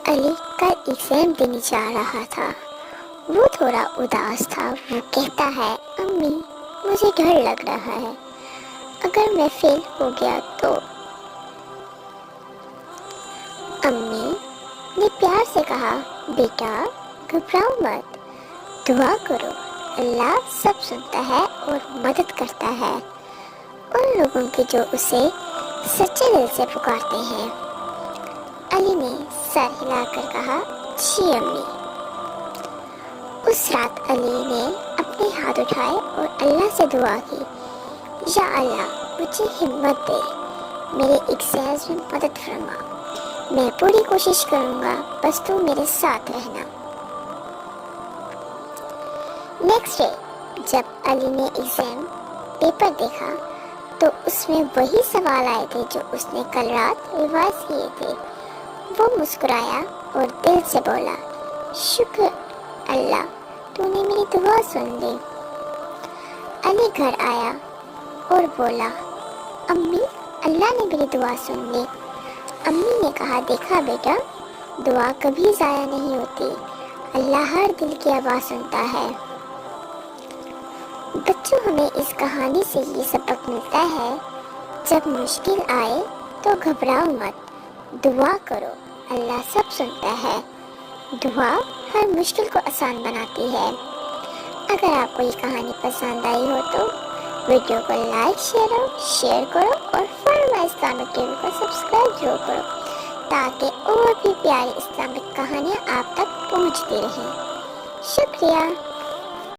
علی کل ایگزام دینے جا رہا تھا۔ وہ تھوڑا اداس تھا۔ وہ کہتا ہے، امی مجھے ڈر لگ رہا ہے، اگر میں فیل ہو گیا تو۔ امی نے پیار سے کہا، بیٹا گھبراؤ مت، دعا کرو، اللہ سب سنتا ہے اور مدد کرتا ہے ان لوگوں کی جو اسے سچے دل سے پکارتے ہیں۔ علی نے سر ہلا کر کہا، جی امی۔ اس رات علی نے اپنے ہاتھ اٹھائے اور اللہ سے دعا کی، یا اللہ مجھے ہمت دے، میرے ایگزامز میں مدد فرما، میں پوری کوشش کروں گا، بس تو میرے ساتھ رہنا۔ نیکسٹ ڈے جب علی نے ایگزام پیپر دیکھا تو اس میں وہی سوال آئے تھے جو اس نے کل رات ریوائز کیے تھے۔ وہ مسکرایا اور دل سے بولا، شکر اللہ، تو نے میری دعا سن لی۔ علی گھر آیا اور بولا، امی اللہ نے میری دعا سن لی۔ امی نے کہا، دیکھا بیٹا، دعا کبھی ضائع نہیں ہوتی، اللہ ہر دل کی آواز سنتا ہے۔ بچوں، ہمیں اس کہانی سے یہ سبق ملتا ہے، جب مشکل آئے تو گھبراؤ مت، دعا کرو، اللہ سب سنتا ہے۔ دعا ہر مشکل کو آسان بناتی ہے۔ اگر آپ کو یہ کہانی پسند آئی ہو تو ویڈیو کو لائک شیئر کرو اور فرما اسلامک ٹی وی کو سبسکرائب ضرور کرو تاکہ اور بھی پیاری اسلامک کہانیاں آپ تک پہنچتی رہیں۔ شکریہ۔